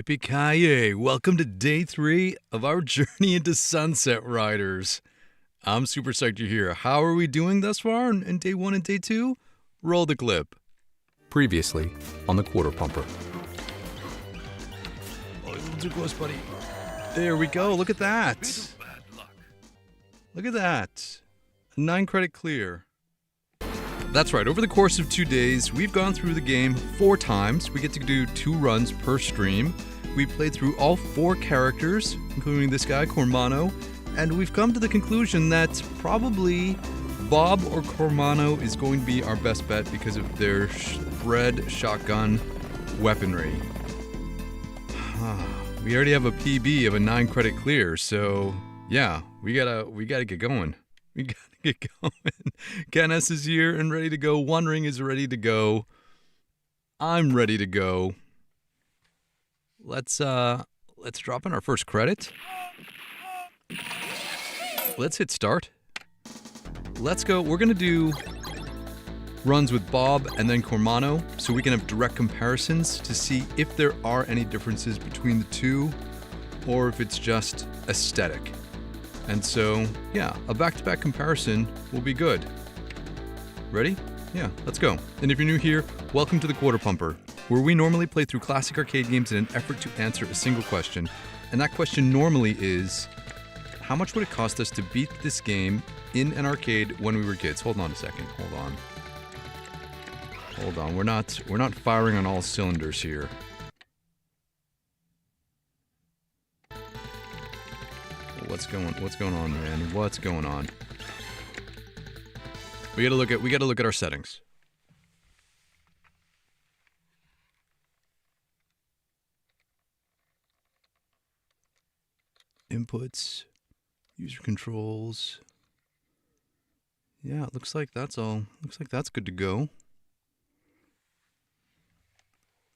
Yippee-ki-yay! Welcome to day 3 of our journey into Sunsetriders. I'm super psyched you're here. How are we doing thus far in day 1 and day 2? Roll the clip. Previously on the Quarter Pumper. Oh, a little too close, buddy. There we go. Look at that. Look at that. A 9 credit clear. That's right. Over the course of 2 days, we've gone through the game 4 times. We get to do 2 runs per stream. We played through all 4 characters, including this guy, Cormano, and we've come to the conclusion that probably Bob or Cormano is going to be our best bet because of their spread shotgun weaponry. We already have a PB of a 9 credit clear, so yeah, we gotta get going. We gotta get going. Ken S is here and ready to go. One Ring is ready to go. I'm ready to go. Let's drop in our first credit. Let's hit start. Let's go. We're gonna do runs with Bob and then Cormano so we can have direct comparisons to see if there are any differences between the two or if it's just aesthetic. And so, yeah, a back-to-back comparison will be good. Ready? Yeah, let's go. And if you're new here, welcome to the Quarter Pumper, where we normally play through classic arcade games in an effort to answer a single question. And that question normally is, how much would it cost us to beat this game in an arcade when we were kids? Hold on a second. Hold on. We're not firing on all cylinders here. What's going on, man? What's going on? We gotta look at our settings. Inputs, user controls. Yeah, it looks like that's all. Looks like that's good to go.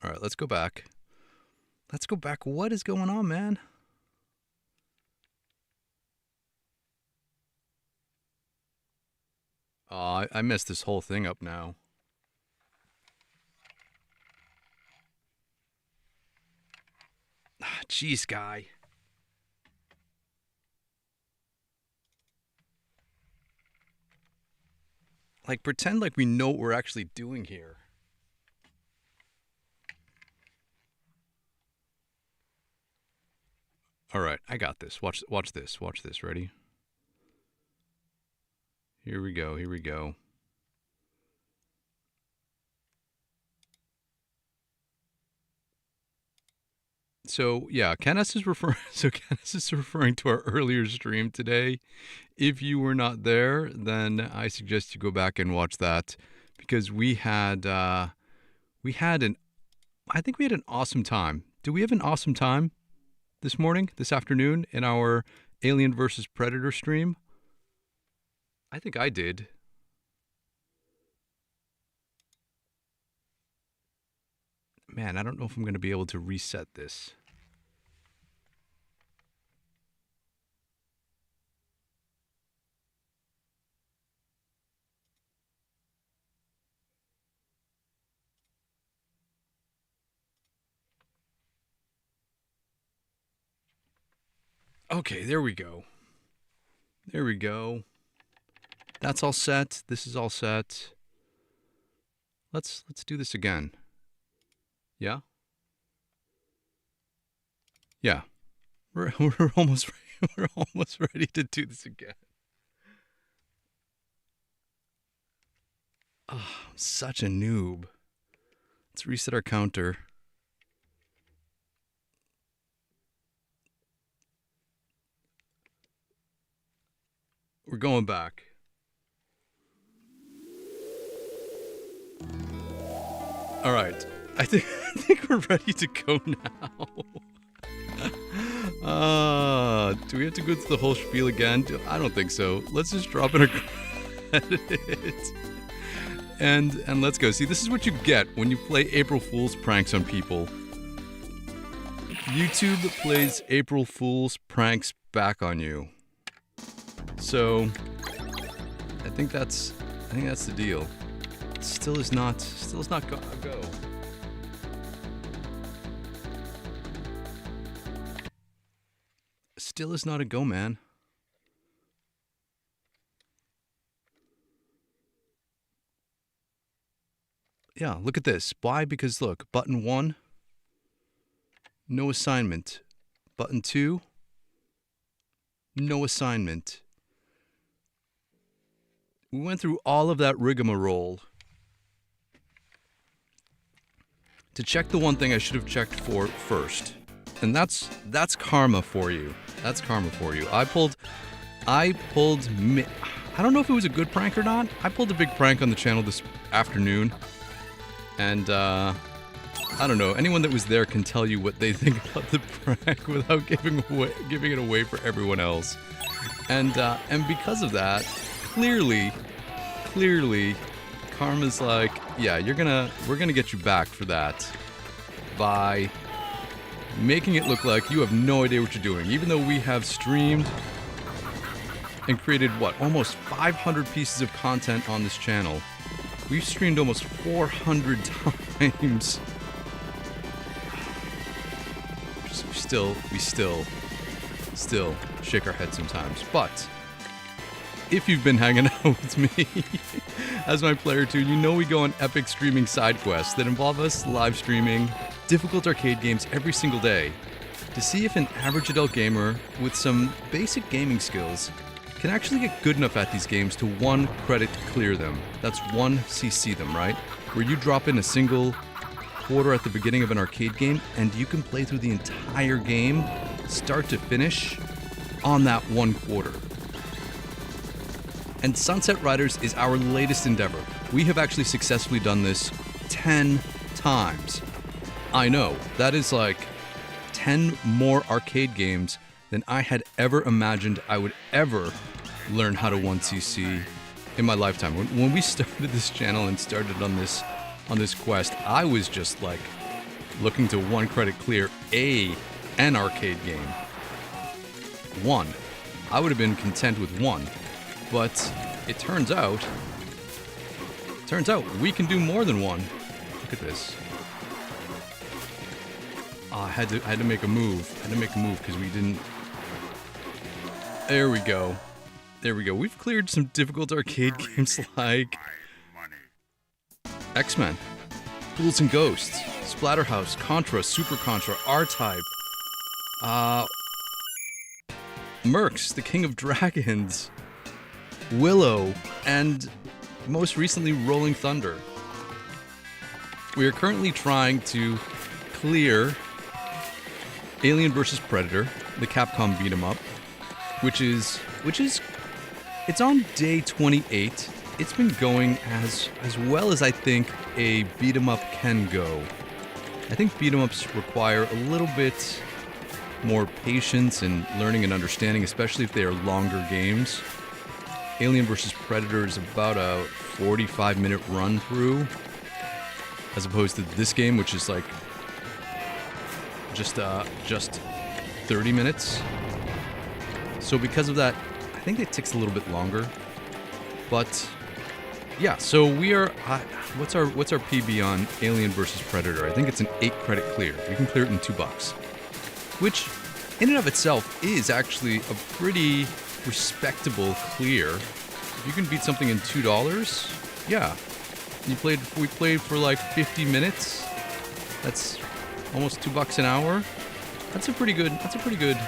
All right, let's go back. Let's go back. What is going on, man? Oh, I messed this whole thing up now. Jeez, guy. Like, pretend like we know what we're actually doing here. All right, I got this. Watch this. Watch this. Ready? Here we go. So yeah, Kenneth is referring to our earlier stream today. If you were not there, then I suggest you go back and watch that because we had an awesome time. Do we have an awesome time this afternoon in our Alien vs. Predator stream? I think I did. Man, I don't know if I'm going to be able to reset this. Okay, there we go. That's all set. This is all set. Let's do this again. Yeah? Yeah. We're almost ready to do this again. Oh, I'm such a noob. Let's reset our counter. We're going back. All right. I think we're ready to go now. Do we have to go through the whole spiel again? I don't think so. Let's just drop in our credits. And let's go. See, this is what you get when you play April Fool's pranks on people. YouTube plays April Fool's pranks back on you. So, I think that's the deal. Still is not a go. Still is not a go, man. Yeah, look at this. Why? Because look, button 1, no assignment. Button 2, no assignment. We went through all of that rigmarole to check the one thing I should have checked for first. And that's karma for you. That's karma for you. I pulled I don't know if it was a good prank or not. I pulled a big prank on the channel this afternoon. And I don't know, anyone that was there can tell you what they think about the prank without giving it away for everyone else. And because of that, clearly, karma's like, yeah, we're gonna get you back for that by making it look like you have no idea what you're doing. Even though we have streamed and created, what, almost 500 pieces of content on this channel. We've streamed almost 400 times. We still shake our heads sometimes. But if you've been hanging out with me as my player too, you know we go on epic streaming side quests that involve us live streaming difficult arcade games every single day to see if an average adult gamer with some basic gaming skills can actually get good enough at these games to 1 credit clear them. That's 1 CC them, right? Where you drop in a single quarter at the beginning of an arcade game and you can play through the entire game, start to finish, on that 1 quarter. And Sunsetriders is our latest endeavor. We have actually successfully done this 10 times. I know, that is like 10 more arcade games than I had ever imagined I would ever learn how to 1cc in my lifetime. When we started this channel and started on this quest, I was just like looking to 1 credit clear an arcade game. 1. I would have been content with 1, but it turns out we can do more than 1. Look at this. I had to make a move. Because we didn't. There we go. We've cleared some difficult arcade games like X-Men, Ghouls N Ghosts, Splatterhouse, Contra, Super Contra, R-Type, Mercs, the King of Dragons, Willow, and most recently Rolling Thunder. We are currently trying to clear Alien vs. Predator, the Capcom beat 'em up, which is it's on day 28. It's been going as well as I think a beat 'em up can go. I think beat 'em ups require a little bit more patience and learning and understanding, especially if they are longer games. Alien vs. Predator is about a 45-minute run through, as opposed to this game, which is like just 30 minutes. So because of that, I think it takes a little bit longer. But yeah, so we are. What's our PB on Alien vs. Predator? I think it's an 8 credit clear. We can clear it in $2, which in and of itself is actually a pretty respectable clear. If you can beat something in $2, yeah. We played for like 50 minutes. That's almost $2 an hour. That's a pretty good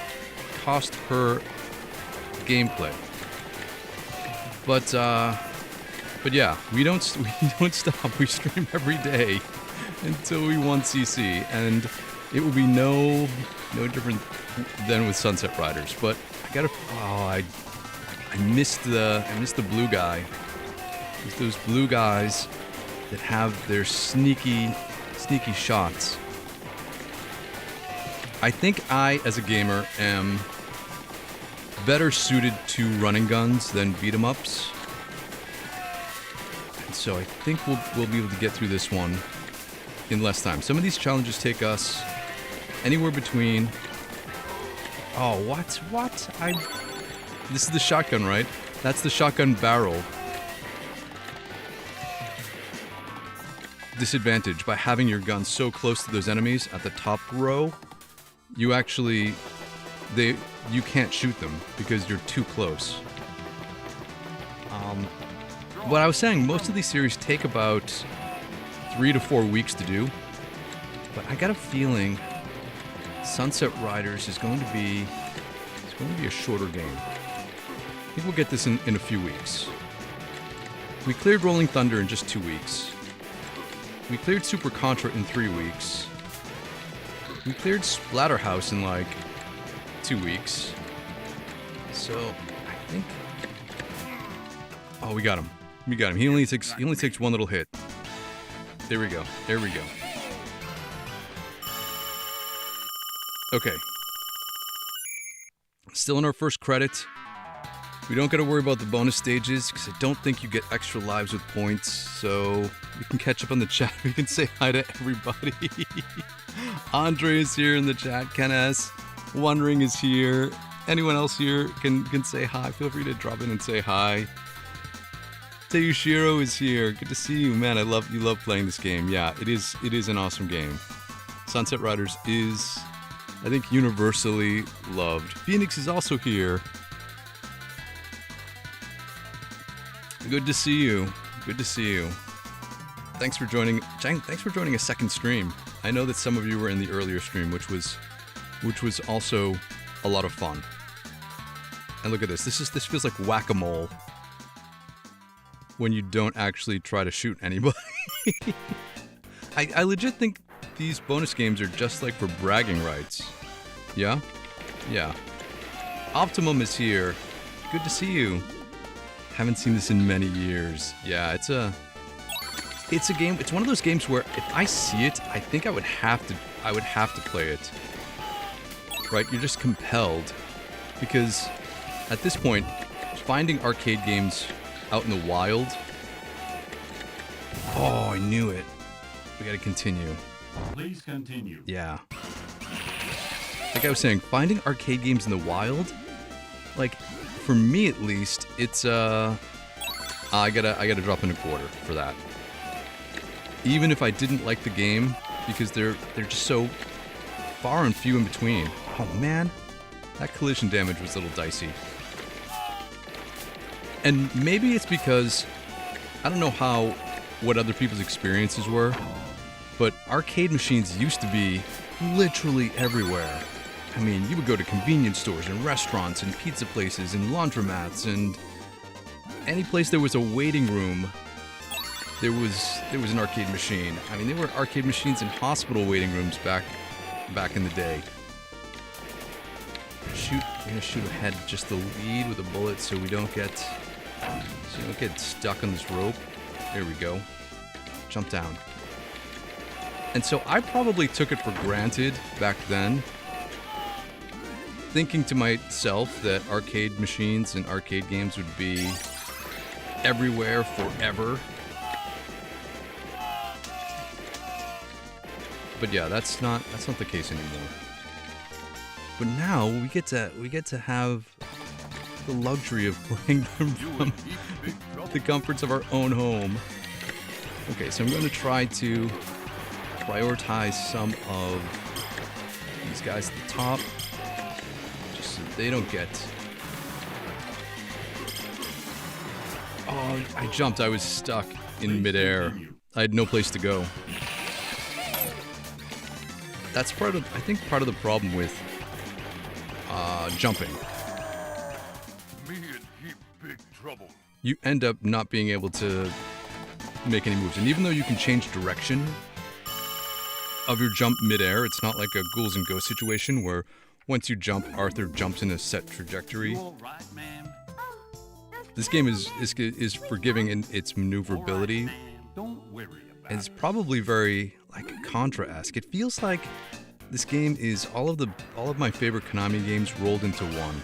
cost per gameplay. But yeah, we don't stop. We stream every day until we 1cc, and it will be no different than with Sunsetriders. But I missed the blue guy. It's those blue guys that have their sneaky shots. I think I, as a gamer, am better suited to running guns than beat 'em ups. And so I think we'll be able to get through this one in less time. Some of these challenges take us anywhere between... Oh, what? This is the shotgun, right? That's the shotgun barrel. Disadvantage, by having your gun so close to those enemies at the top row, you actually you can't shoot them because you're too close. What I was saying, most of these series take about 3 to 4 weeks to do, but I got a feeling Sunsetriders is going to be a shorter game. I think we'll get this in a few weeks. We cleared Rolling Thunder in just 2 weeks. We cleared Super Contra in 3 weeks. We cleared Splatterhouse in like 2 weeks. So I think. Oh, we got him. We got him. He only takes one little hit. There we go. There we go. Okay. Still in our first credit. We don't got to worry about the bonus stages because I don't think you get extra lives with points. So we can catch up on the chat. We can say hi to everybody. Andre is here in the chat. Ken S. Wondering is here. Anyone else here can say hi. Feel free to drop in and say hi. Teyushiro is here. Good to see you, man. You love playing this game. Yeah, it is an awesome game. Sunsetriders is, I think, universally loved. Phoenix is also here. Good to see you. Good to see you. Thanks for joining. Thanks for joining a second stream. I know that some of you were in the earlier stream, which was also a lot of fun. And look at this. This feels like whack-a-mole when you don't actually try to shoot anybody. I legit think these bonus games are just like for bragging rights. Yeah? Yeah. Optimum is here. Good to see you. Haven't seen this in many years. Yeah, it's a game. It's one of those games where if I see it, I think I would have to play it. Right? You're just compelled because at this point, finding arcade games out in the wild. Oh, I knew it. We gotta continue. Please continue. Yeah. Like I was saying, finding arcade games in the wild, like, for me at least, it's I gotta drop in a quarter for that. Even if I didn't like the game, because they're just so far and few in between. Oh man, that collision damage was a little dicey. And maybe it's because I don't know what other people's experiences were, but arcade machines used to be literally everywhere. I mean, you would go to convenience stores and restaurants and pizza places and laundromats and any place there was a waiting room, there was an arcade machine. I mean, there were arcade machines in hospital waiting rooms back in the day. We're gonna shoot ahead just the lead with a bullet so we don't get stuck on this rope. There we go. Jump down. And so I probably took it for granted back then, thinking to myself that arcade machines and arcade games would be everywhere forever. But yeah, that's not the case anymore. But now we get to have the luxury of playing them from the comforts of our own home. Okay, so I'm going to try to prioritize some of these guys at the top, just so they don't get... Oh, I jumped. I was stuck in midair. I had no place to go. That's part of the problem with jumping. You end up not being able to make any moves. And even though you can change direction of your jump midair, it's not like a Ghouls N Ghosts situation where once you jump, Arthur jumps in a set trajectory. This game is forgiving in its maneuverability. And it's probably very like Contra-esque. It feels like this game is all of my favorite Konami games rolled into one.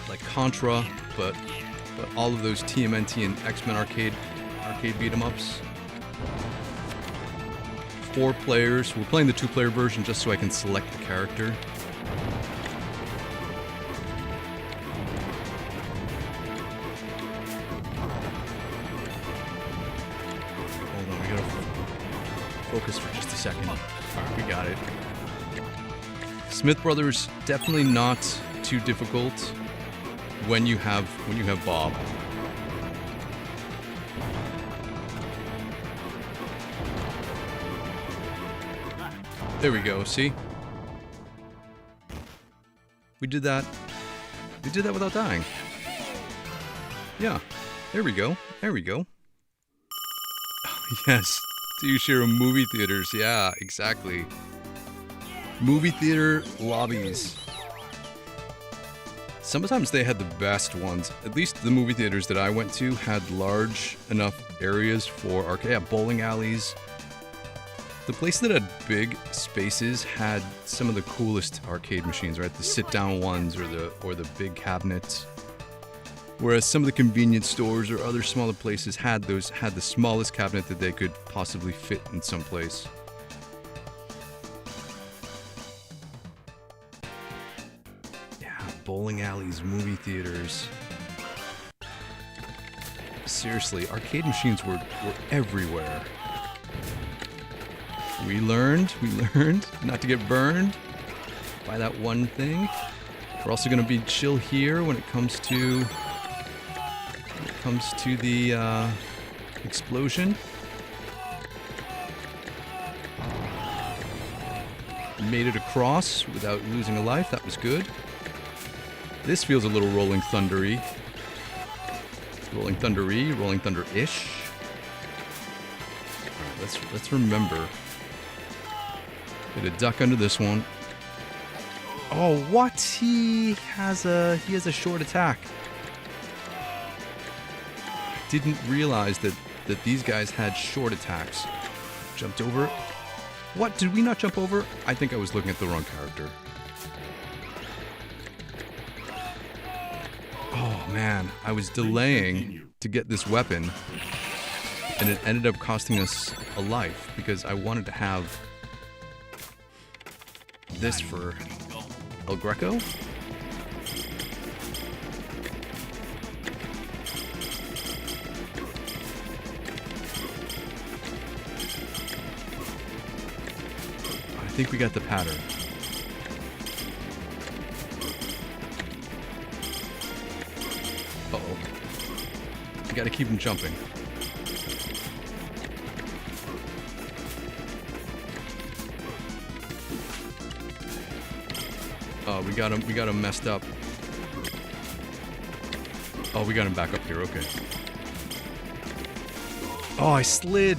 Like Contra, but all of those TMNT and X-Men arcade beat 'em ups. 4 players. We're playing the 2-player version just so I can select the character. Hold on, we gotta focus for just a second. Alright, we got it. Smith Brothers, definitely not too difficult when you have Bob. There we go, see? We did that. We did that without dying. Yeah. There we go. There we go. Yes. Do you share movie theaters? Yeah, exactly. Movie theater lobbies. Sometimes they had the best ones. At least the movie theaters that I went to had large enough areas for arcade. Yeah, bowling alleys. The places that had big spaces had some of the coolest arcade machines, right? The sit-down ones or the big cabinets. Whereas some of the convenience stores or other smaller places had the smallest cabinet that they could possibly fit in some place. Yeah, bowling alleys, movie theaters. Seriously, arcade machines were everywhere. We learned not to get burned by that one thing. We're also going to be chill here when it comes to the explosion. Made it across without losing a life. That was good. This feels a little Rolling Thunder-y. Rolling Thunder-y, Rolling Thunder-ish. All right, let's remember. Get a duck under this one. Oh, what? He has a short attack. I didn't realize that these guys had short attacks. Jumped over it. What? Did we not jump over? I think I was looking at the wrong character. Oh man, I was delaying to get this weapon, and it ended up costing us a life because I wanted to have this for El Greco. I think we got the pattern. Uh-oh. We gotta keep him jumping. Oh, we got him messed up. Oh, we got him back up here, okay. Oh, I slid!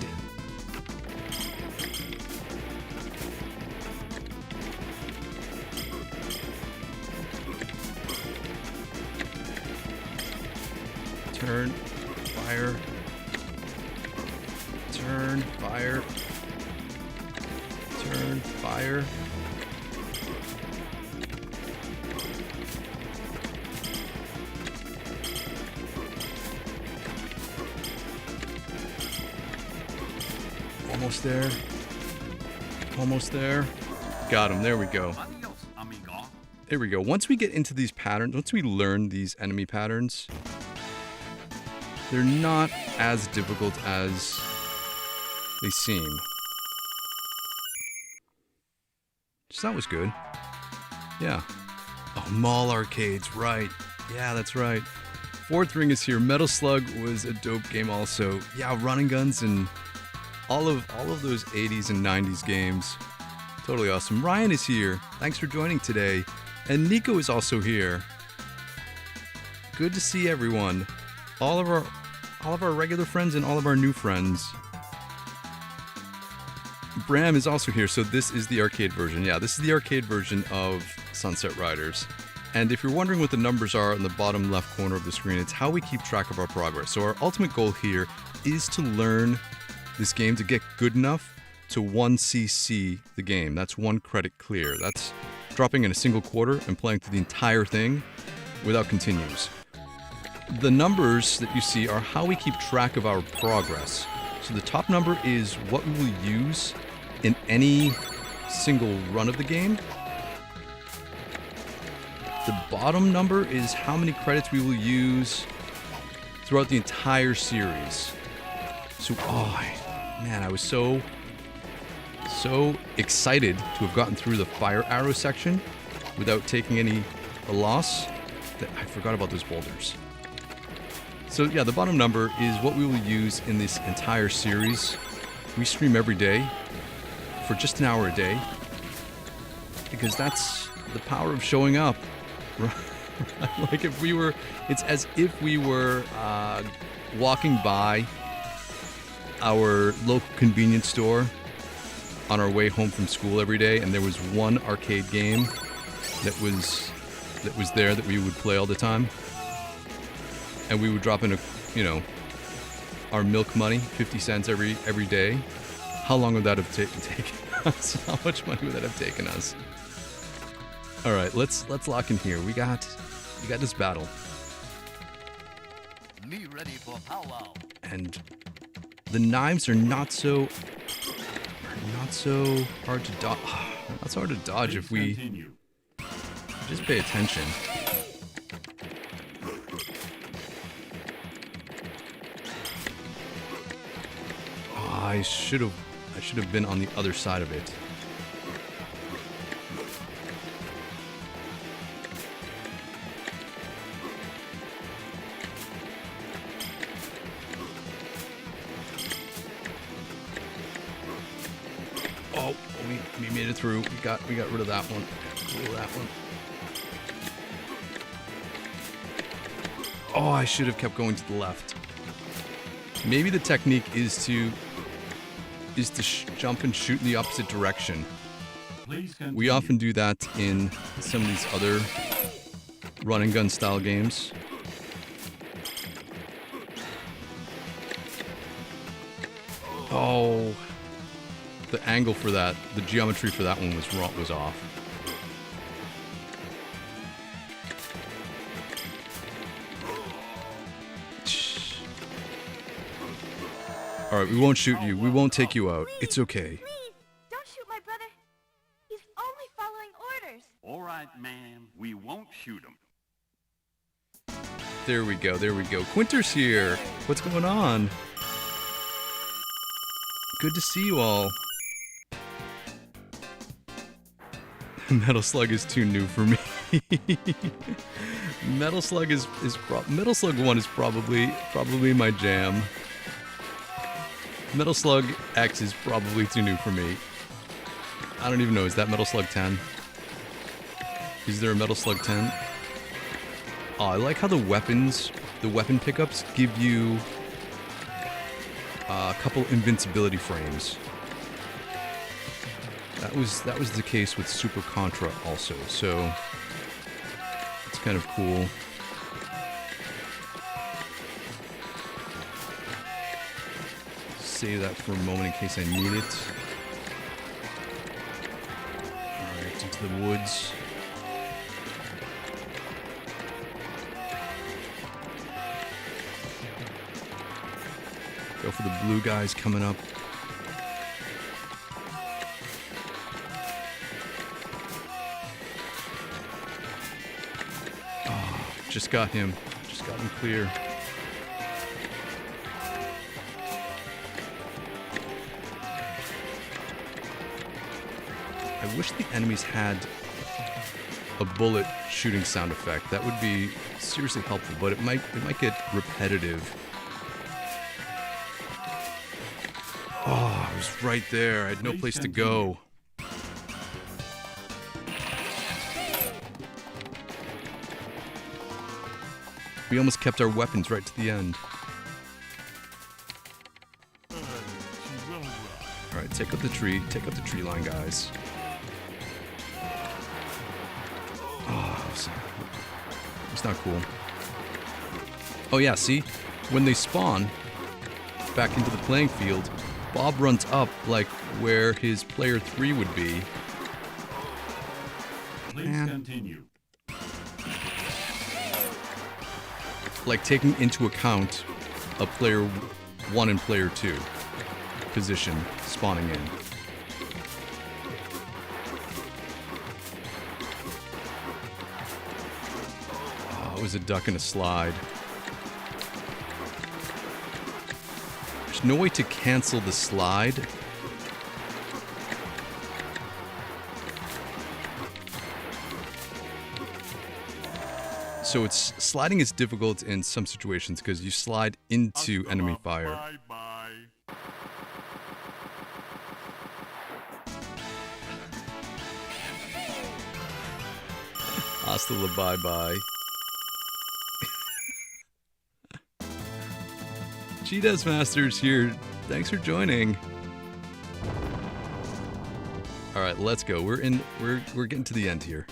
Turn, fire. Turn, fire. Turn, fire. Almost there. Almost there. Got him. There we go. There we go. Once we get into these patterns, once we learn these enemy patterns, they're not as difficult as they seem. So that was good. Yeah. Oh, mall arcades, right. Yeah, that's right. Fourth Ring is here. Metal Slug was a dope game also. Yeah, running guns and all of those 80s and 90s games. Totally awesome. Ryan is here. Thanks for joining today. And Nico is also here. Good to see everyone. All of our regular friends and all of our new friends. Bram is also here, so this is the arcade version. Yeah, this is the arcade version of Sunsetriders. And if you're wondering what the numbers are in the bottom left corner of the screen, it's how we keep track of our progress. So our ultimate goal here is to learn this game, to get good enough to 1cc the game. That's 1 credit clear. That's dropping in a single quarter and playing through the entire thing without continues. The numbers that you see are how we keep track of our progress. So the top number is what we will use in any single run of the game. The bottom number is how many credits we will use throughout the entire series. So, oh man, I was so So excited to have gotten through the fire arrow section without taking a loss that I forgot about those boulders. So yeah, the bottom number is what we will use in this entire series. We stream every day for just an hour a day because that's the power of showing up. Like if we were, it's as if we were walking by our local convenience store on our way home from school every day, and there was one arcade game that was there that we would play all the time, and we would drop in our milk money, 50 cents every day. How long would that have taken us? How much money would that have taken us? All right, let's lock in here. We got this battle. Me ready for powwow. And the knives are not so hard to dodge. Not so hard to dodge if we Continue. just pay attention. Oh, I should have been on the other side of it. Oh, we made it through. We got rid of that one. Rid of that one. Oh, I should have kept going to the left. Maybe the technique is to jump and shoot in the opposite direction. Please continue. We often do that in some of these other run and gun style games. Oh, the angle for that, the geometry for that one was off. All right, we won't shoot you. We won't take you out. It's okay. Please, don't shoot my brother. He's only following orders. All right, ma'am. We won't shoot him. There we go. There we go. Quinter's here. What's going on? Good to see you all. Metal Slug is too new for me. Metal Slug Metal Slug 1 is probably my jam. Metal Slug X is probably too new for me. I don't even know. Is that Metal Slug 10? Is there a Metal Slug 10? Oh, I like how the weapon pickups give you a couple invincibility frames. That was the case with Super Contra also, so it's kind of cool. Save that for a moment in case I need it. Alright, into the woods. Go for the blue guys coming up. Oh, just got him. Just got him clear. I wish the enemies had a bullet shooting sound effect. That would be seriously helpful, but it might get repetitive. Oh, I was right there. I had no place to go. We almost kept our weapons right to the end. Alright, take out the tree. Take out the tree line, guys. Oh, it's not cool. Oh yeah, see? When they spawn back into the playing field, Bob runs up like where his player 3 would be. Please Man. continue. Like taking into account a player 1 and player 2 position spawning in. Oh, it was a duck and a slide. There's no way to cancel the slide So it's sliding is difficult in some situations because you slide into enemy fire. Bye-bye. Hasta la bye-bye. GDS Masters here. Thanks for joining. All right, let's go. We're getting to the end here.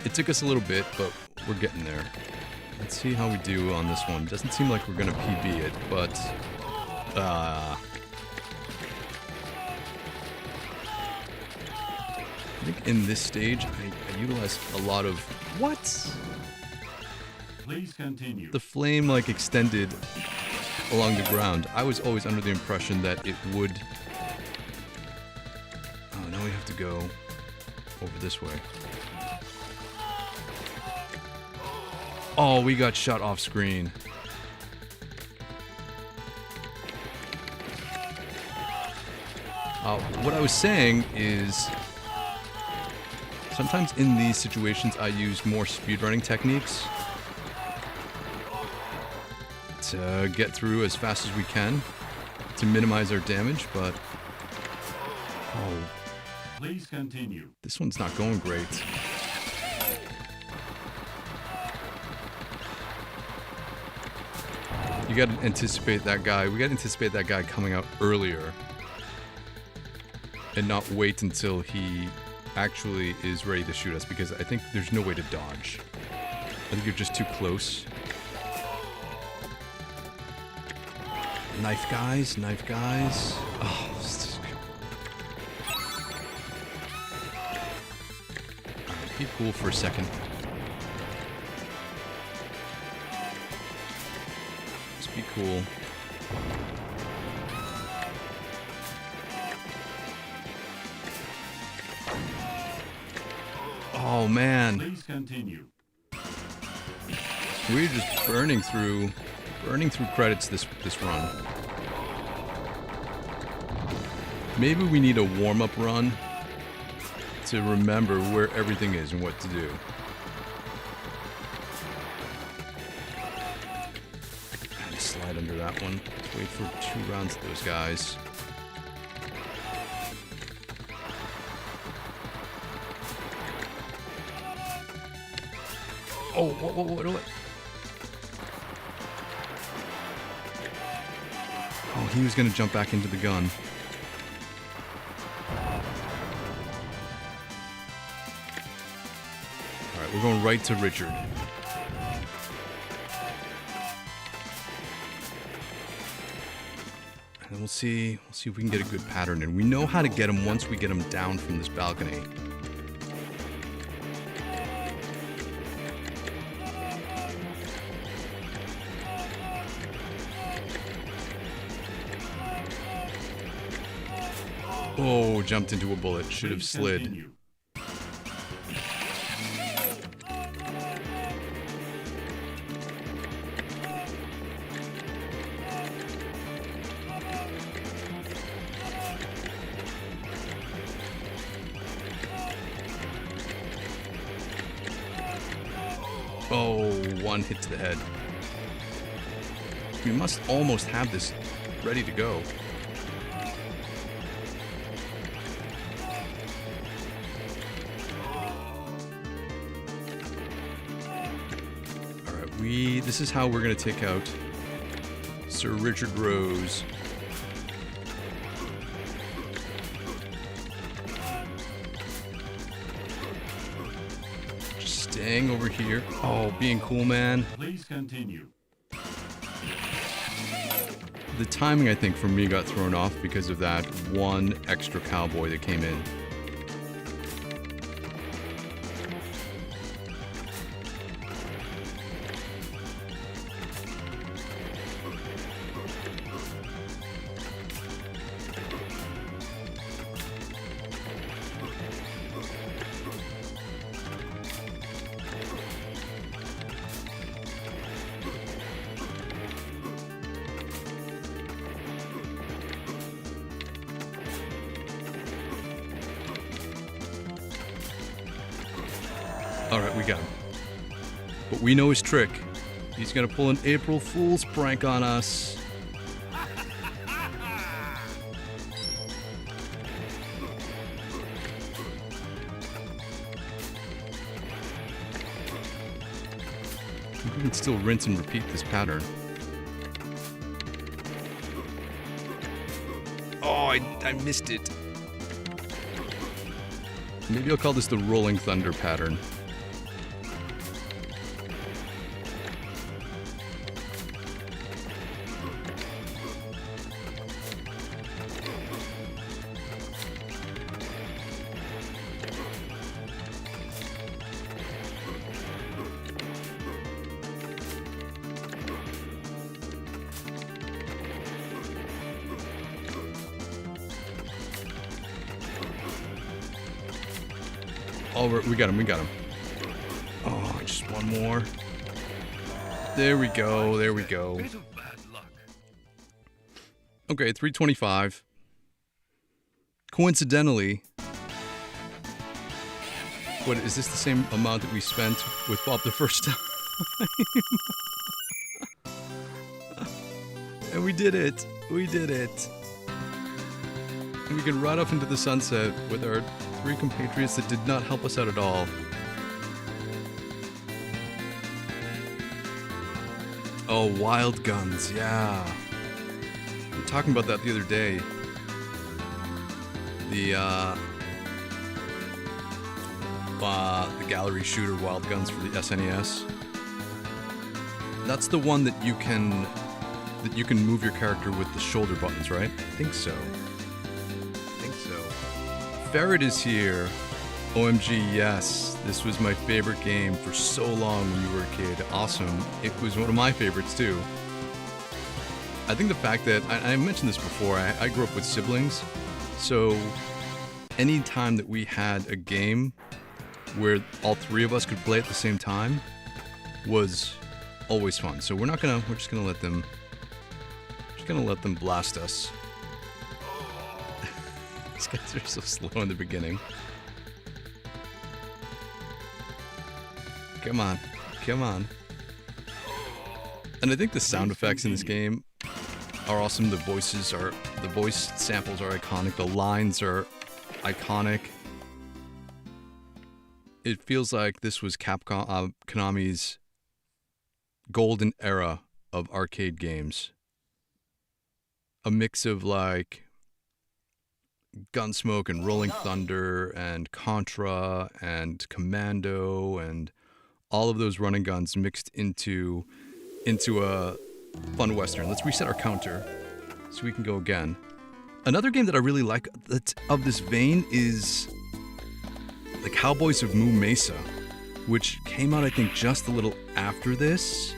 It took us a little bit, but we're getting there. Let's see how we do on this one. Doesn't seem like we're gonna PB it, but I think in this stage I utilize a lot of what? Please continue. The flame like extended along the ground. I was always under the impression that it would. Oh, now we have to go over this way. Oh, we got shot off screen. What I was saying is sometimes in these situations I use more speedrunning techniques to get through as fast as we can to minimize our damage, but oh, Please continue. this one's not going great. You gotta anticipate that guy. We gotta anticipate that guy coming out earlier and not wait until he actually is ready to shoot us, because I think there's no way to dodge. I think you're just too close. Knife guys, knife guys. Oh, this is... Alright, be cool for a second. Just be cool. Oh man, Please continue. we're just burning through credits this run. Maybe we need a warm-up run to remember where everything is and what to do. Gotta slide under that one. Let's wait for 2 rounds of those guys. Oh, what? Oh, he was gonna jump back into the gun. Alright, we're going right to Richard. And we'll see if we can get a good pattern in. We know how to get him once we get him down from this balcony. Oh, jumped into a bullet. Should have Please slid. continue. Oh, 1 hit to the head. We must almost have this ready to go. Alright, this is how we're gonna take out Sir Richard Rose. Just staying over here. Oh, being cool, man. Please continue. The timing, I think, for me got thrown off because of that 1 extra cowboy that came in. Alright, we got him. But we know his trick. He's gonna pull an April Fool's prank on us. We can still rinse and repeat this pattern. Oh, I missed it. Maybe I'll call this the Rolling Thunder pattern. Oh, we got him, we got him. Oh, just one more. There we go, there we go. Bit of bad luck. Okay, 325. Coincidentally, what is this the same amount that we spent with Bob the first time? And we did it. We did it. And we can ride off into the sunset with our 3 compatriots that did not help us out at all. Oh, wild guns, yeah. We were talking about that the other day. The gallery shooter wild guns for the SNES. That's the one that you can move your character with the shoulder buttons, right? I think so. Ferret is here. OMG, yes. This was my favorite game for so long when you were a kid. Awesome. It was one of my favorites too. I think the fact that, I mentioned this before, I grew up with siblings. So any time that we had a game where all 3 of us could play at the same time was always fun. So we're just gonna let them blast us. These guys are so slow in the beginning. Come on. Come on. And I think the sound effects in this game are awesome. The voice samples are iconic. The lines are iconic. It feels like this was Konami's golden era of arcade games. A mix of like Gunsmoke and Rolling Thunder and Contra and Commando and all of those running guns mixed into a fun western. Let's reset our counter so we can go again. Another game that I really like that's of this vein is the Cowboys of Moo Mesa, which came out I think just a little after this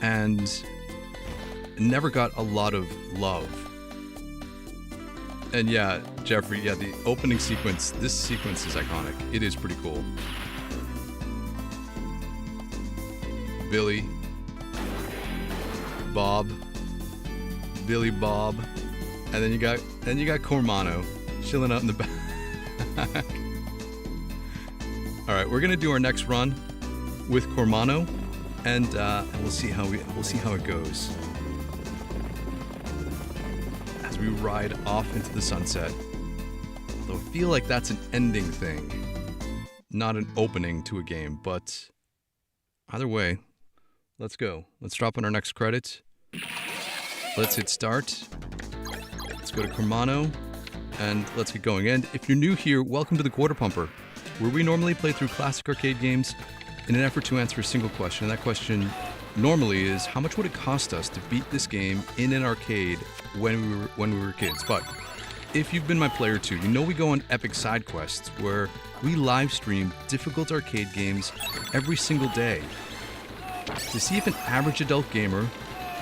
and never got a lot of love. And yeah, Jeffrey, yeah, the opening sequence, this sequence is iconic. It is pretty cool. Billy, Bob, Billy Bob, and then you got Cormano chilling out in the back. All right, we're gonna do our next run with Cormano, and we'll see how it goes. We ride off into the sunset. Although I feel like that's an ending thing, not an opening to a game, but either way, let's go. Let's drop in our next credit. Let's hit start. Let's go to Cormano, and let's get going. And if you're new here, welcome to the Quarter Pumper, where we normally play through classic arcade games in an effort to answer a single question. And that question normally is, how much would it cost us to beat this game in an arcade when we were kids? But if you've been my player too, you know we go on epic side quests where we live stream difficult arcade games every single day to see if an average adult gamer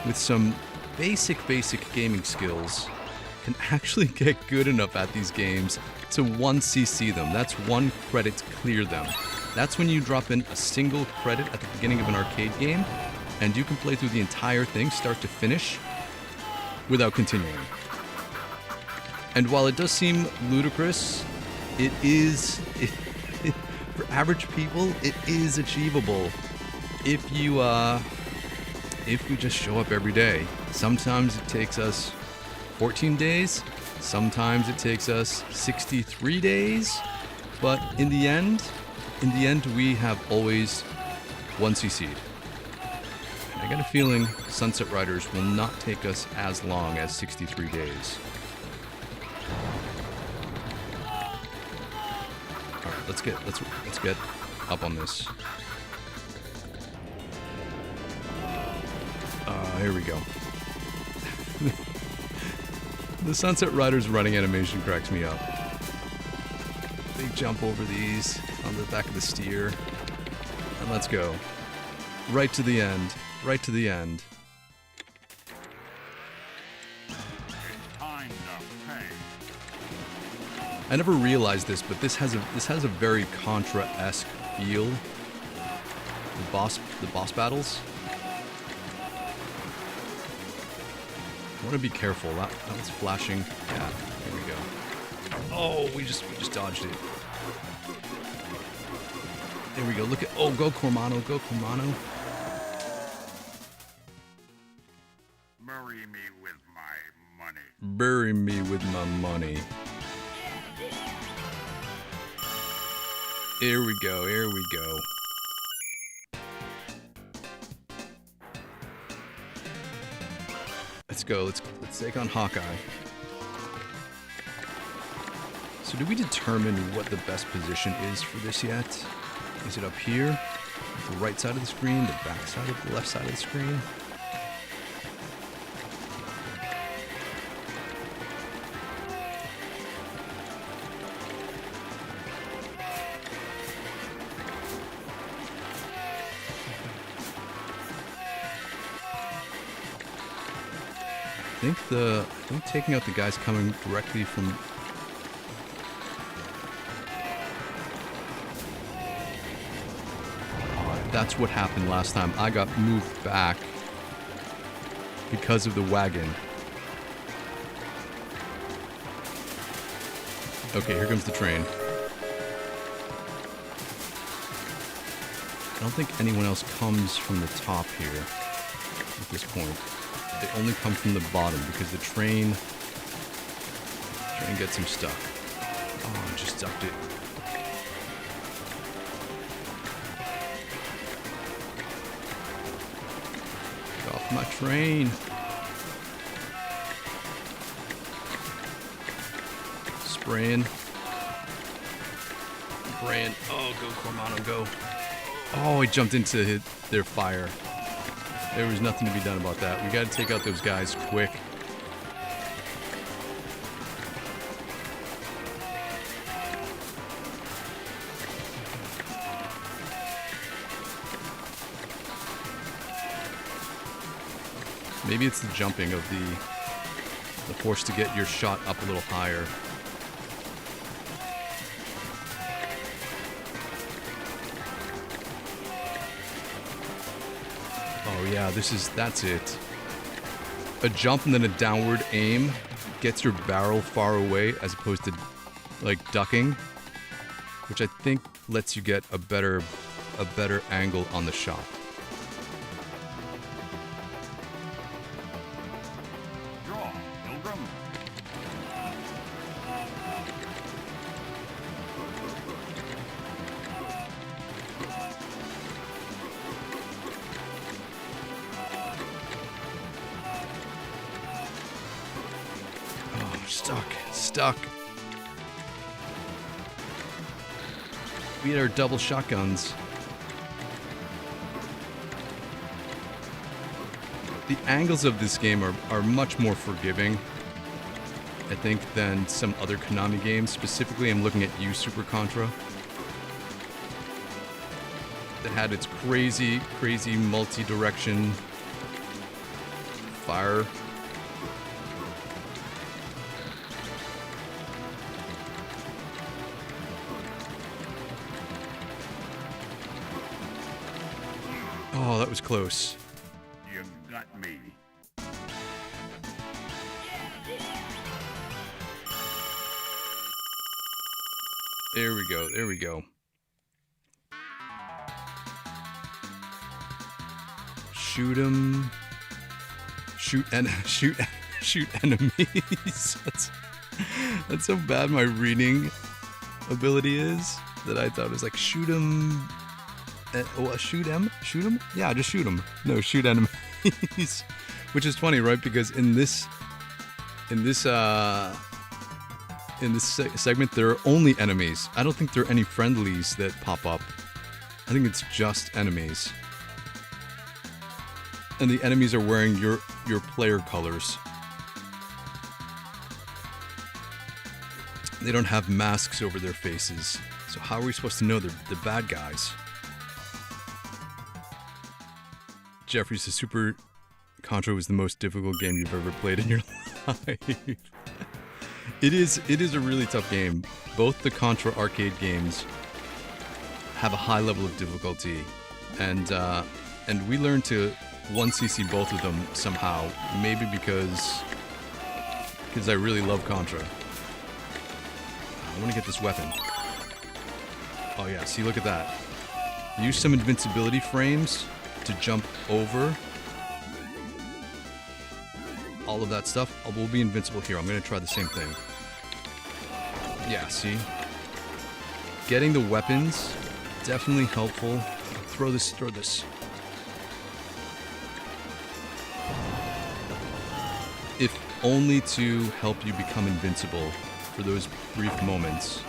with some basic gaming skills can actually get good enough at these games to 1cc them. That's 1 credit clear them. That's when you drop in a single credit at the beginning of an arcade game, and you can play through the entire thing, start to finish, without continuing. And while it does seem ludicrous, for average people, it is achievable if we just show up every day. Sometimes it takes us 14 days, sometimes it takes us 63 days, but in the end we have always 1 CC'd. I got a feeling Sunsetriders will not take us as long as 63 days. Alright, let's get up on this. Here we go. The Sunsetriders running animation cracks me up. They jump over these on the back of the steer. And let's go. Right to the end. Right to the end. Time to pay. I never realized this, but this has a very Contra-esque feel. The boss battles. I want to be careful. That was flashing. Yeah, here we go. Oh, we just dodged it. There we go. Look at go Cormano, go Cormano. Bury me with my money. Bury me with my money. Here we go. Here we go. Let's go. Let's take on Hawkeye. So do we determine what the best position is for this yet? Is it up here? The right side of the screen? The back side of the left side of the screen? I think taking out the guys coming directly from... That's what happened last time. I got moved back because of the wagon. Okay, here comes the train. I don't think anyone else comes from the top here at this point. They only come from the bottom because the train gets him stuck. Oh, I just ducked it. Get off my train. Spraying. Spraying. Oh, go Cormano, go. Oh, he jumped into their fire. There was nothing to be done about that. We gotta take out those guys quick. Maybe it's the jumping of the force to get your shot up a little higher. Oh yeah, that's it. A jump and then a downward aim gets your barrel far away as opposed to like ducking, which I think lets you get a better angle on the shot. Draw, Pilgrim. Stuck. We had our double shotguns. The angles of this game are much more forgiving, I think, than some other Konami games. Specifically, I'm looking at you, Super Contra. That had its crazy multi-direction fire. Oh, that was close. You got me. There we go. shoot them. Shoot enemies. That's how bad my reading ability is that I thought it was like shoot them. Shoot them? Shoot them? Yeah, just shoot them. No, shoot enemies. Which is funny, right? Because in this segment, there are only enemies. I don't think there are any friendlies that pop up. I think it's just enemies. And the enemies are wearing your player colors. They don't have masks over their faces. So how are we supposed to know they're the bad guys? Jeffrey's the Super Contra was the most difficult game you've ever played in your life. It is a really tough game. Both the Contra arcade games have a high level of difficulty, and we learned to 1cc both of them somehow. Maybe because I really love Contra. I want to get this weapon. Oh yeah, see, look at that. Use some invincibility frames to jump over all of that stuff. Oh, we'll be invincible here. I'm going to try the same thing. Yeah, see? Getting the weapons, definitely helpful. Throw this. If only to help you become invincible for those brief moments.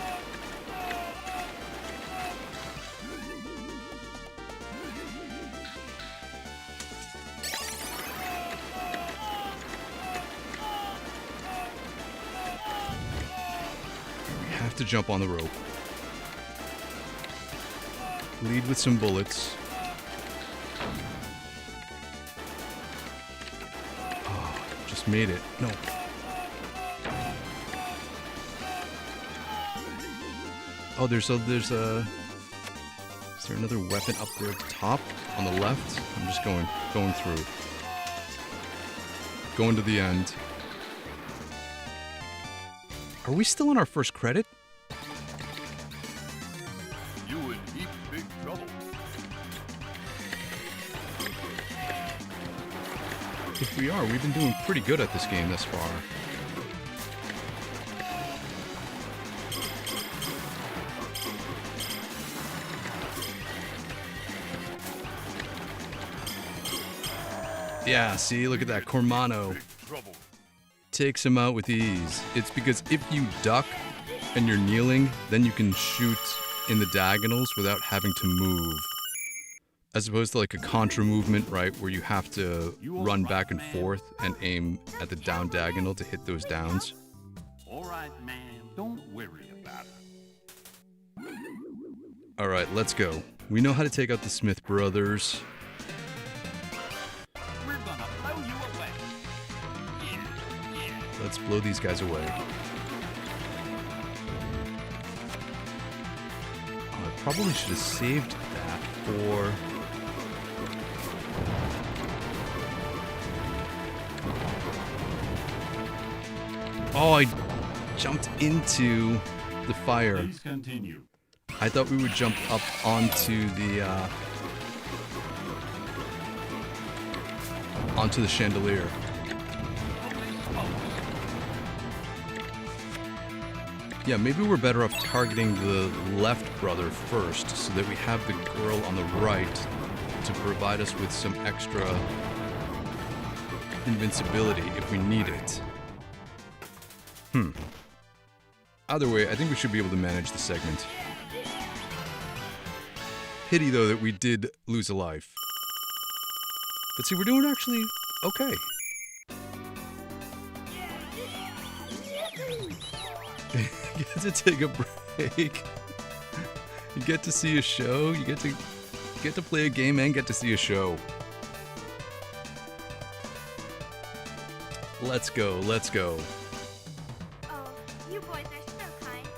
To jump on the rope. Lead with some bullets. Oh, just made it. No. Oh, is there another weapon up there at the top on the left? I'm just going through. Going to the end. Are we still in our first credit? If we are, we've been doing pretty good at this game thus far. Yeah, see, look at that. Cormano takes him out with ease. It's because if you duck and you're kneeling, then you can shoot in the diagonals without having to move. As opposed to like a Contra movement, right, where you have to run back and forth and aim at the down diagonal to hit those downs. All right, man, don't worry about it. All right, let's go. We know how to take out the Smith brothers. We're gonna blow you away. Yeah. Let's blow these guys away. Oh, I probably should have saved that for... Oh, I jumped into the fire. Please continue. I thought we would jump up onto the chandelier. Yeah, maybe we're better off targeting the left brother first so that we have the girl on the right to provide us with some extra invincibility if we need it. Either way, I think we should be able to manage the segment. Pity, though, that we did lose a life. But see, we're doing actually okay. You get to take a break. You get to see a show. You get to play a game and get to see a show. Let's go. Let's go. You boys are so kind.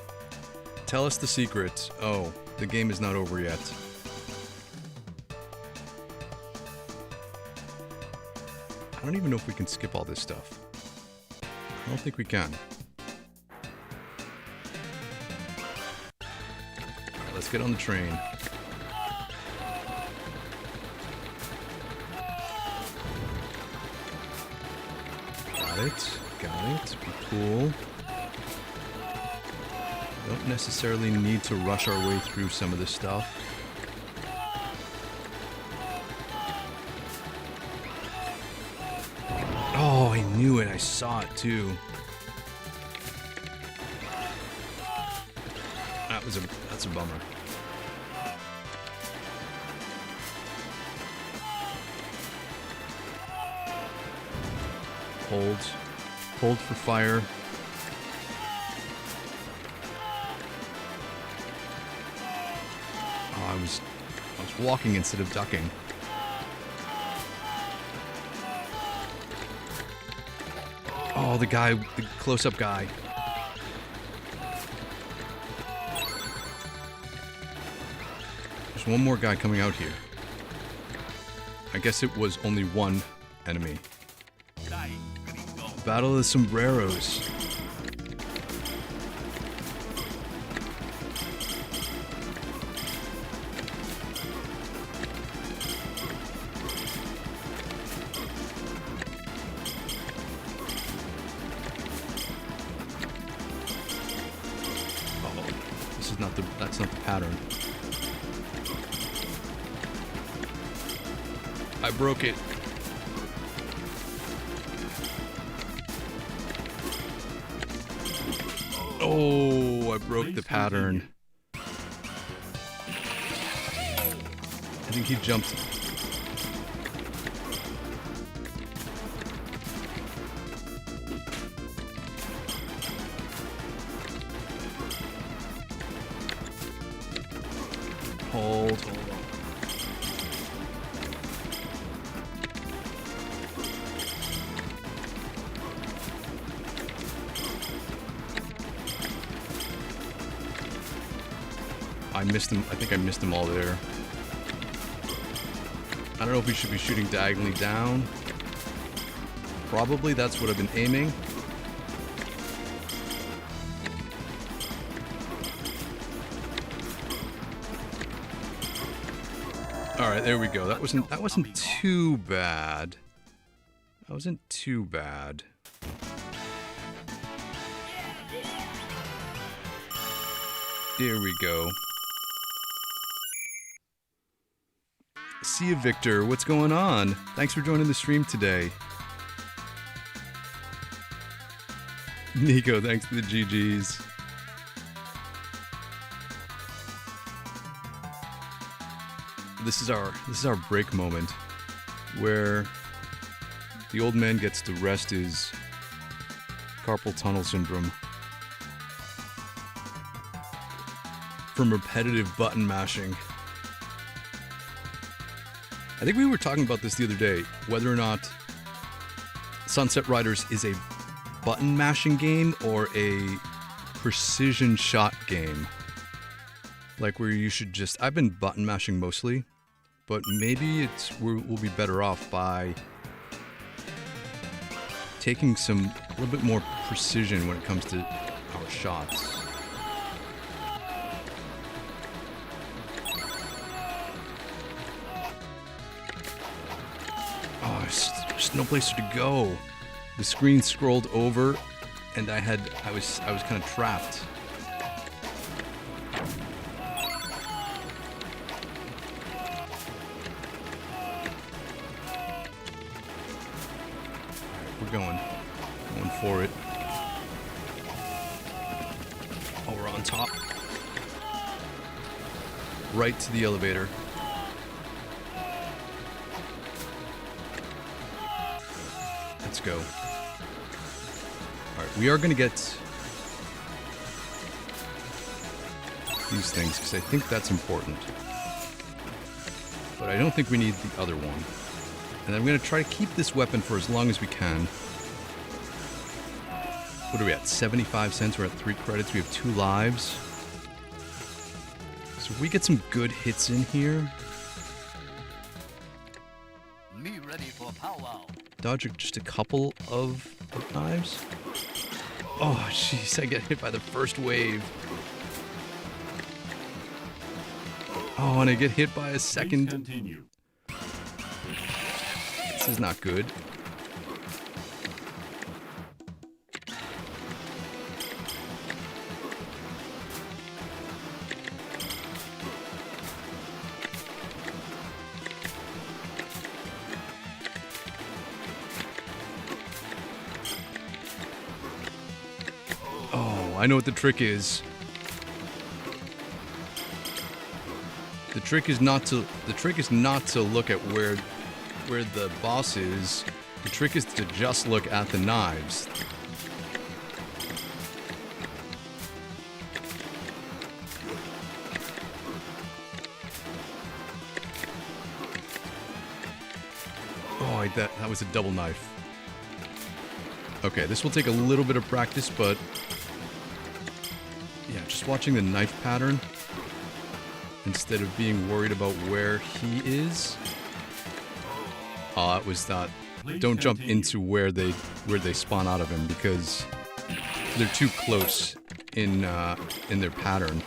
Tell us the secret. Oh, the game is not over yet. I don't even know if we can skip all this stuff. I don't think we can. Alright, let's get on the train. Got it. Got it. Be cool. Don't necessarily need to rush our way through some of this stuff. Oh, I knew it. I saw it too. That's a bummer. Hold. Hold for fire. Oh, I was walking instead of ducking. Oh, the close-up guy. There's one more guy coming out here. I guess it was only one enemy. Battle of the Sombreros. That's not the pattern. I broke it. Oh, I broke the pattern. I think he jumped. Hold on. I missed him. I think I missed them all there. I don't know if we should be shooting diagonally down. Probably that's what I've been aiming. All right, there we go. That wasn't too bad. That wasn't too bad. Here we go. See you, Victor. What's going on? Thanks for joining the stream today. Nico, thanks for the GGs. This is our break moment where the old man gets to rest his carpal tunnel syndrome from repetitive button mashing. I think we were talking about this the other day, whether or not Sunsetriders is a button mashing game or a precision shot game. Like where you should just... I've been button mashing mostly, but maybe we'll be better off by taking a little bit more precision when it comes to our shots. Oh, there's no place to go. The screen scrolled over, and I was kind of trapped. We're going for it. Oh, we're on top. Right to the elevator. Let's go. Alright, we are going to get these things, because I think that's important. But I don't think we need the other one. And I'm going to try to keep this weapon for as long as we can. What are we at? 75 cents? We're at 3 credits. We have 2 lives. So if we get some good hits in here... Me ready for powwow. Dodge just a couple of knives. Oh, jeez, I get hit by the first wave. Oh, and I get hit by a second. Continue. This is not good. I know what the trick is. The trick is not to look at where the boss is. The trick is to just look at the knives. Oh, that was a double knife. Okay, this will take a little bit of practice, but yeah, just watching the knife pattern instead of being worried about where he is. Oh, it was not. Don't jump into where they spawn out of him because they're too close in their pattern.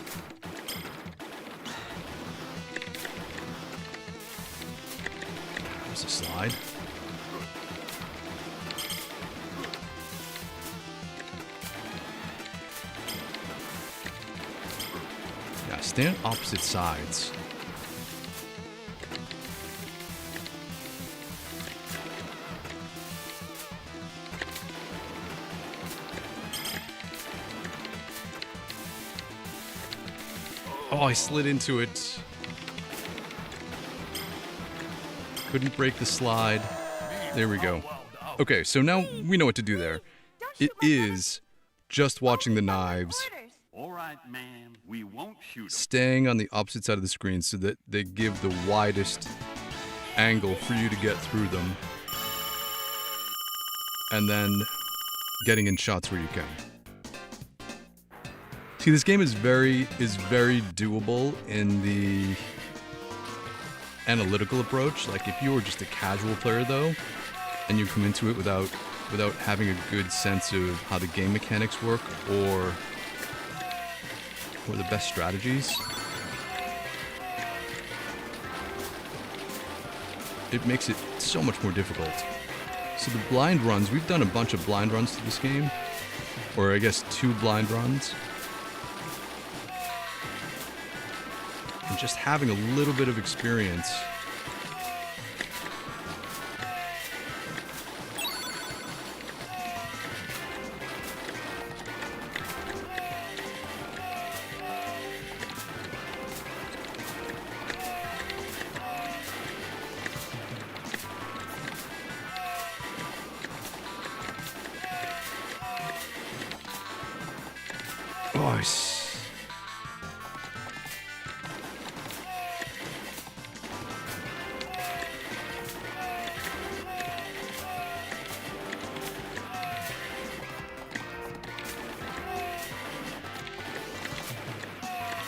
There's a slide. Yeah, stand opposite sides. Oh, I slid into it. Couldn't break the slide. There we go. Okay, so now we know what to do there. It is just watching the knives, All right, ma'am. We won't shoot 'em. staying on the opposite side of the screen so that they give the widest angle for you to get through them. And then getting in shots where you can. See, this game is very doable in the analytical approach. Like, if you were just a casual player, though, and you come into it without having a good sense of how the game mechanics work or the best strategies, it makes it so much more difficult. So the blind runs, we've done a bunch of blind runs to this game, or I guess 2 blind runs. And just having a little bit of experience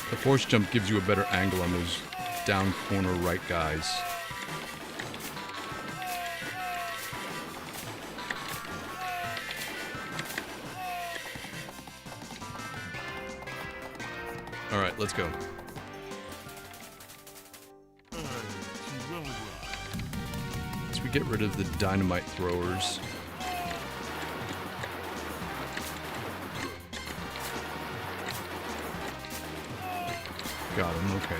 the force jump gives you a better angle on those down corner right guys. All right, let's go. So we get rid of the dynamite throwers. Got him, okay.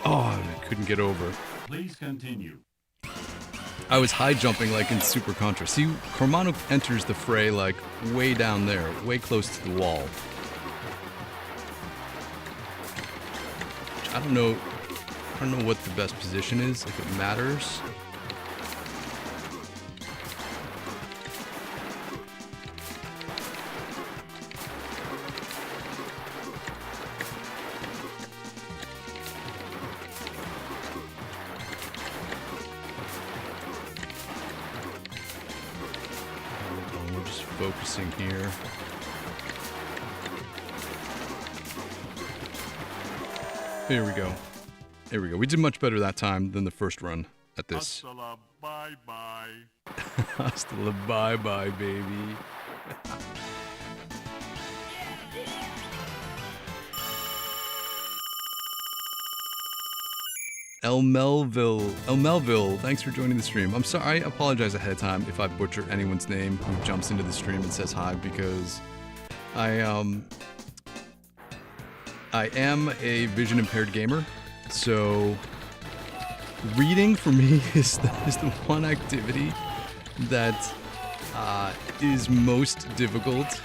Oh, I couldn't get over. Please continue. I was high jumping like in Super Contra. See, Cormano enters the fray like way down there, way close to the wall. I don't know what the best position is, if it matters. Focusing here. Here we go. Here we go. We did much better that time than the first run at this. Hasta la bye-bye. Hasta la bye-bye, baby. El Melville, thanks for joining the stream. I'm sorry, I apologize ahead of time if I butcher anyone's name who jumps into the stream and says hi, because I am a vision impaired gamer, so reading for me is the one activity that is most difficult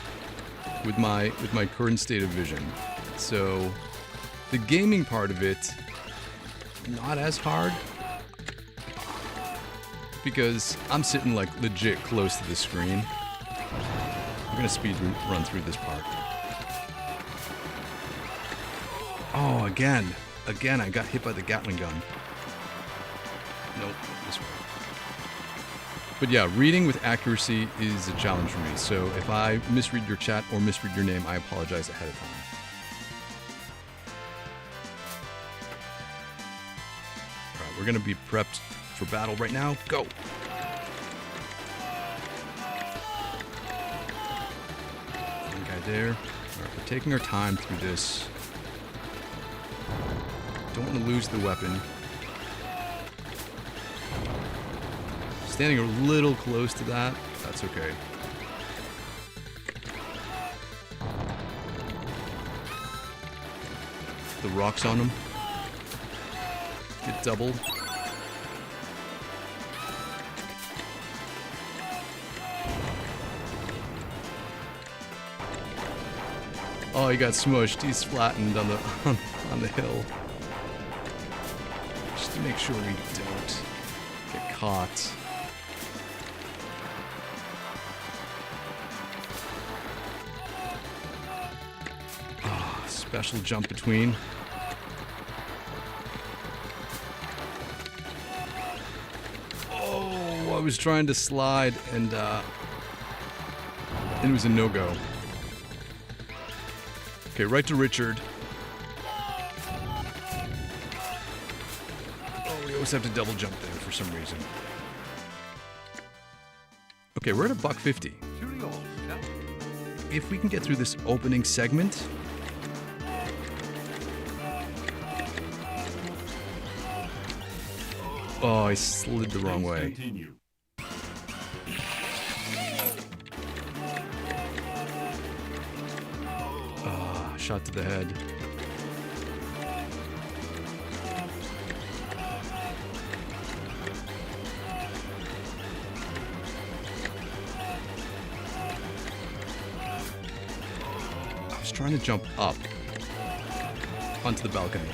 with my current state of vision. So the gaming part of it, not as hard, because I'm sitting like legit close to the screen. I'm gonna speed run through this part. Oh, again, I got hit by the Gatling gun. Nope, this way. But yeah, reading with accuracy is a challenge for me. So if I misread your chat or misread your name, I apologize ahead of time. All right, we're gonna be prepped for battle right now. Go. One guy there. All right, we're taking our time through this. Don't want to lose the weapon. Standing a little close to that. That's okay. The rocks on him. Get doubled. Oh, he got smushed. He's flattened on the hill. Just to make sure we don't get caught. Oh, special jump between. Oh, I was trying to slide and it was a no-go. Okay, right to Richard. Oh, we always have to double jump there for some reason. Okay, we're at $1.50. If we can get through this opening segment. Oh, I slid the wrong way. Continue. Shot to the head. I was trying to jump up onto the balcony.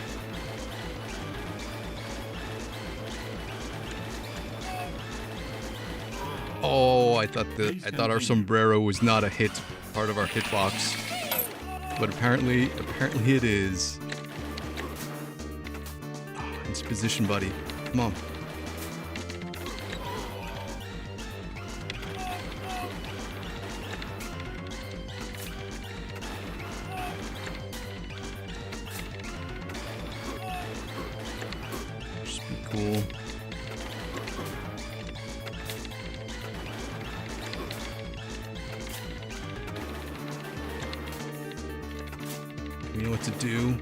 Oh, I thought our sombrero was not a hit, part of our hitbox. But apparently it is. Oh, it's position, buddy. Come on. Just be cool. You know what to do.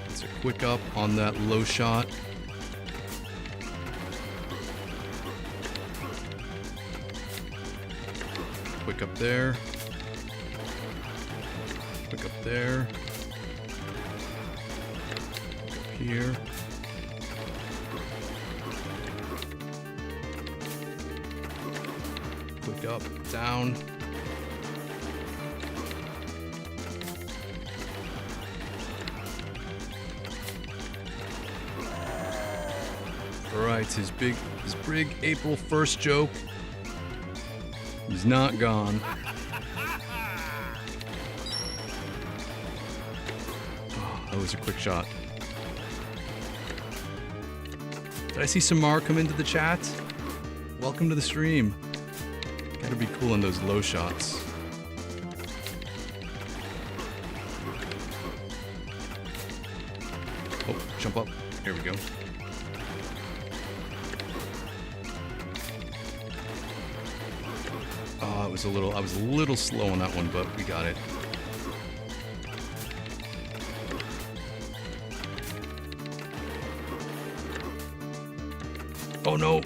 It's a quick up on that low shot. Quick up there. Quick up there. Quick up here. Quick up, down. Alright, his big April 1st joke. He's not gone. Oh, that was a quick shot. Did I see Samar come into the chat? Welcome to the stream. Gotta be cool on those low shots. Oh, jump up. Here we go. I was a little slow on that one, but we got it. Oh no!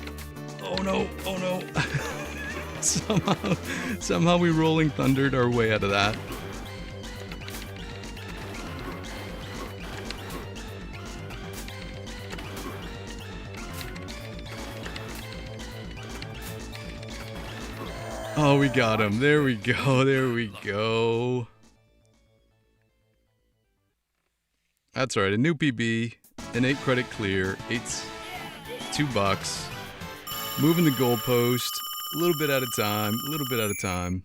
Oh no! Oh no! somehow we rolling thundered our way out of that. Oh, we got him. There we go. There we go. That's right. A new PB, an 8 credit clear, $2. Moving the goalpost a little bit at a time, a little bit at a time.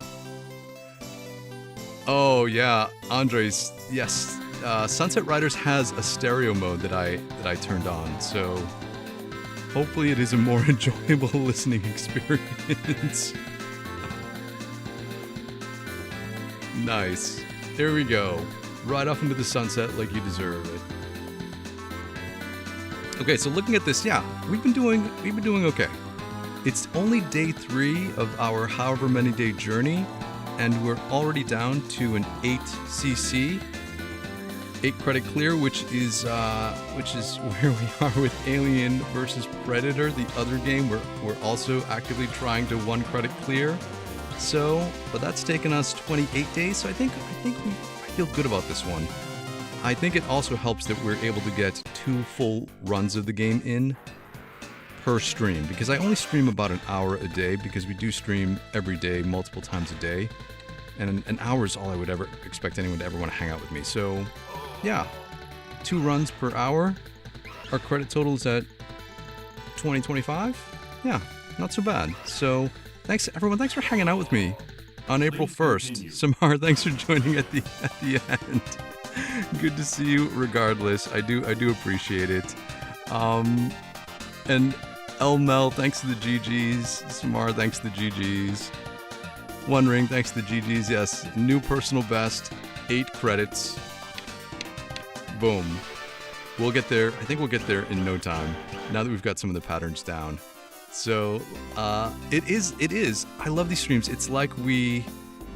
Oh yeah, Andres. Yes, Sunsetriders has a stereo mode that I turned on, so hopefully it is a more enjoyable listening experience. Nice. Here we go. Right off into the sunset like you deserve it. Okay, so looking at this, yeah, we've been doing okay. It's only day 3 of our however many day journey, and we're already down to an 8 CC, 8 credit clear, which is where we are with Alien versus Predator, the other game. We're also actively trying to 1 credit clear. So, but that's taken us 28 days. So I think I feel good about this one. I think it also helps that we're able to get 2 full runs of the game in per stream, because I only stream about an hour a day, because we do stream every day, multiple times a day, and an hour is all I would ever expect anyone to ever want to hang out with me. So, yeah, 2 runs per hour. Our credit total is at 2025. Yeah, not so bad. So. Thanks, everyone. Thanks for hanging out with me on April 1st. Samar, thanks for joining at the end. Good to see you regardless. I do appreciate it. And Elmel, thanks to the GGs. Samar, thanks to the GGs. One Ring, thanks to the GGs. Yes, new personal best, 8 credits. Boom. We'll get there. I think we'll get there in no time, now that we've got some of the patterns down. So, it is. I love these streams. It's like we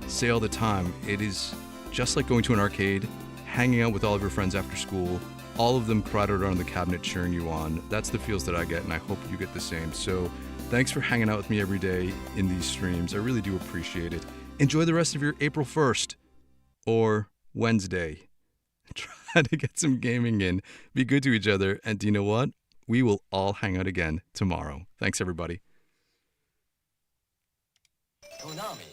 say all the time. It is just like going to an arcade, hanging out with all of your friends after school, all of them crowded around the cabinet cheering you on. That's the feels that I get, and I hope you get the same. So, thanks for hanging out with me every day in these streams. I really do appreciate it. Enjoy the rest of your April 1st or Wednesday. Try to get some gaming in. Be good to each other, and do you know what? We will all hang out again tomorrow. Thanks, everybody. Konami.